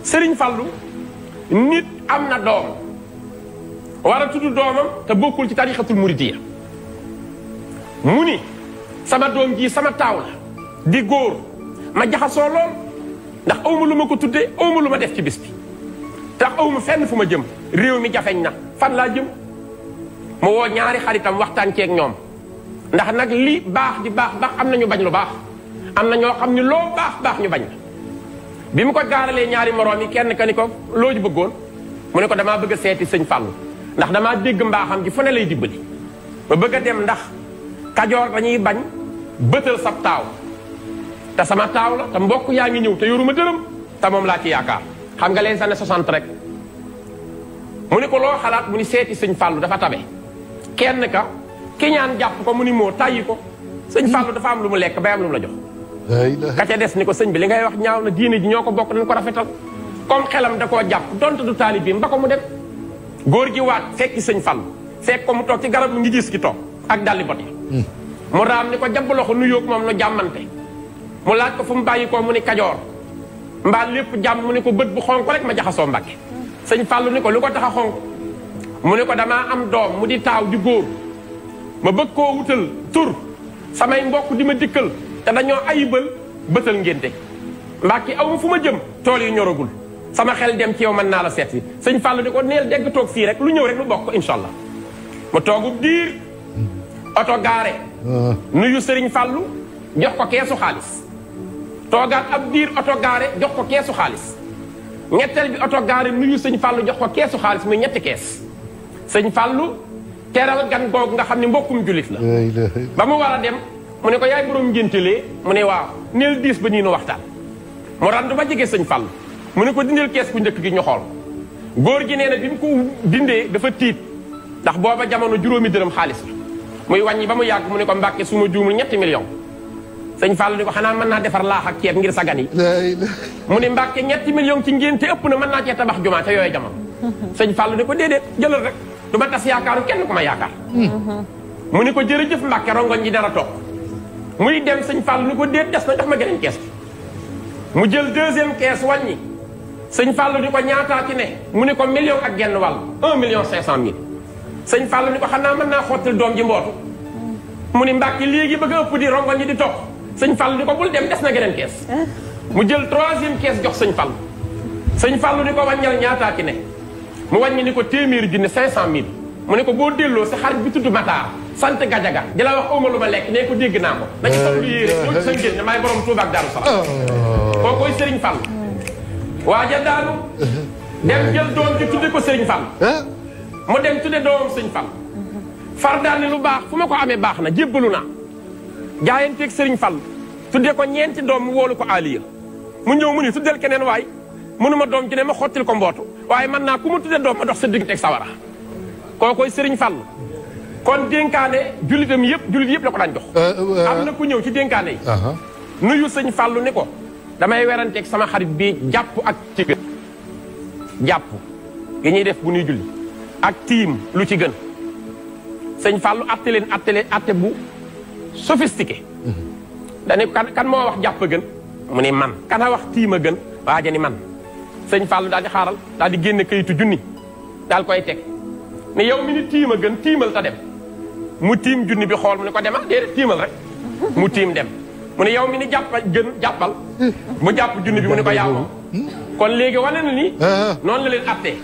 Serigne Fallou nit am na doom war a tudd doomam te bokkul ci tarixatul muridiyya mu ni sama doom ji sama taaw la di góor ma jaxasoo lool ndax awma lu ma ko tuddee awma lu ma def ci bis bi tax awma fenn fu ma jëm réew mi jafeñ na fan laa jëm mu woo ñaari xaritam waxtaan ceeg ñoom ndax nag li baax di baax baax am na ñu bañ lu baax am na ñoo xam ni loo baax baax ñu bañ la bi mu ko gaaralee ñaari moroom yi kenn ka ni ko loo ji bëggoon mu ne ko damaa bëgg a seeti sëñ Fallou ndax damaa dégg mbaaxam gi fu ne lay dimbali ma bëgg a dem ndax kajoor dañuy bañ bëtal sab taaw te sama taaw la te mbokk yaa ngi ñëw te yoruma dërëm te moom laa ci yaakaar xam nga les années 60 rek mu ne ko loo xalaat mu ni seeti sëñ Fallou dafa tabe kenn ka ki ñaan jàpp ko mu ni moo tàyyi ko sëñ Fallou dafa am lu mu lekk bay am lu mu la jox ka ca des ni ko sëñ bi li ngay wax ñaaw na diine ji ñoo ko bokk dañ ko rafetal comme xelam da koo jàpp donte du taalibeem ba ko mu dem góor gi waat fekki sëñ Fallou fekk ko mu toog ci garab mu ngi gis ki toog ak dalli bot yi mu raam ni ko jàpp loxo nuyoog moom nu jàmmante mu laaj ko fu mu bàyyi ko mu ni kajoor mbaa lépp jàmm mu ni ko bët bu xonk rek ma jaxasoo Mbàkke sëñ Fallou ni ko lu ko tax a xonk mu ni ko damaa am doom mu di taaw di góor ma bëgg koo wutal tur samay mbokk di ma dikkal te dañoo ayibal bëtal ngénte Mbàkke aw fu ma jëm tool yi ñoragul sama xel dem ci yow mën naa la seet si sëñ Fallou ni ko neel dégg toog fii rek lu ñëw rek lu bokk incha allah mu toogub diir oto gaare nuyu sëriñ Fallou jox ko keesu xaalis toogaat ab diir oto gaare jox ko keesu xaalis ñetteel bi oto gaare nuyu sëñ Fallou jox ko keesu xaalis muy ñetti kees sëñ Fallou teral gan googu nga xam ne mbokkum jullit la ba mu war a dem mu ne ko yaay borom ngéntelee mu ne waaw neel diis ba nii nu waxtaan mu randu ba jege sëñ Fallou mu ne ko dindeel kees bu njëkk gi ñu xool góor gi nee na bi mu ko dindee dafa tiit ndax booba jamono juróomi dërëm xaalis la muy wàññi ba mu yàgg mu ne ko Mbàkke su ma juumul ñetti million sëñ Fallou ni ko xanaa mën naa defar laax ak ceeb ngir sa gan yi mu ne Mbàkke ñetti million ci ngénte ëpp na mën naa cee tabax jumaa ca yooyu jamono sëñ Fallou ni ko déedéet jëlal rek du ma tas yaakaaru kenn ku ma yaakaar mu ni ko jërëjëf Mbàkke rongoñ ji dara toog muy dem sëñ Fallou ni ko déet des na jox ma geneen kees bi mu jël deuxième kees wàññi sëñ Fallou ni ko ñaataa ci ne mu ni ko million ak genn wàll 1,5 million sëñ Fallou ni ko xanaa mën naa xottil doom ji mbootu mu ni Mbàkke léegi bëgg a ëpp di rongoñ ji di toog sëñ Fallou ni ko bul dem des na geneen kees mu jël troisième kees jox sëñ Fallou sëñ Fallou ni ko wàññal ñaataa ci ne mu wàññi ni ko téeméeri junne 500 000 mu ne ko boo delloo sa xarit bi tudd Matar sant Gajaga di la wax awma lu ma lekk nee ko dégg naa ko dañu sol lu yéere ñoo ci sa ngénte maay borom Touba ak Darou Salaam koo koy Serigne Fall waaja daanu dem jël doom ji tudde ko Serigne Fall mu dem tudde doomam Serigne Fall far daal ni lu baax fu ma ko amee baax na jébbalu naa jaayanteeg Serigne Fall tudde ko ñeenti doom mu woolu ko Aliya mu ñëw mu ni tuddeel keneen waay mënuma doom ji ne ma xottil ko mbootu waaye man naa ku mu tudde doom ma dox sa digganteeg sawara koo koy Serigne Fall kon dénkaane jullitam yëpp jullit yëpp la ko daan jox am na ku ñëw ci dénkaane yi nuyu sëñ Fallou ni ko damay weranteeg sama xarit bi jàpp ak ci gën jàpp gi ñuy def bu ñuy julli ak tiim lu ci gën sëñ Fallou atte leen atte bu sophistiqué dane kan moo wax jàpp gën mu ne man kana wax tiim a gën waaja ni man sëñ Fallou daal di xaaral daal di génne kayitu junni daal koy teg ne yow mi ni tiim a gën tiimal ta dem mu tiim junni bi xool mu ne ko demal déedéet tiimal rek mu tiim dem mu ne yow mi ni jàppal gën jàppal mu jàpp junni bi mu ne ko yaaw kon léegi wane na ni noonu la leen attee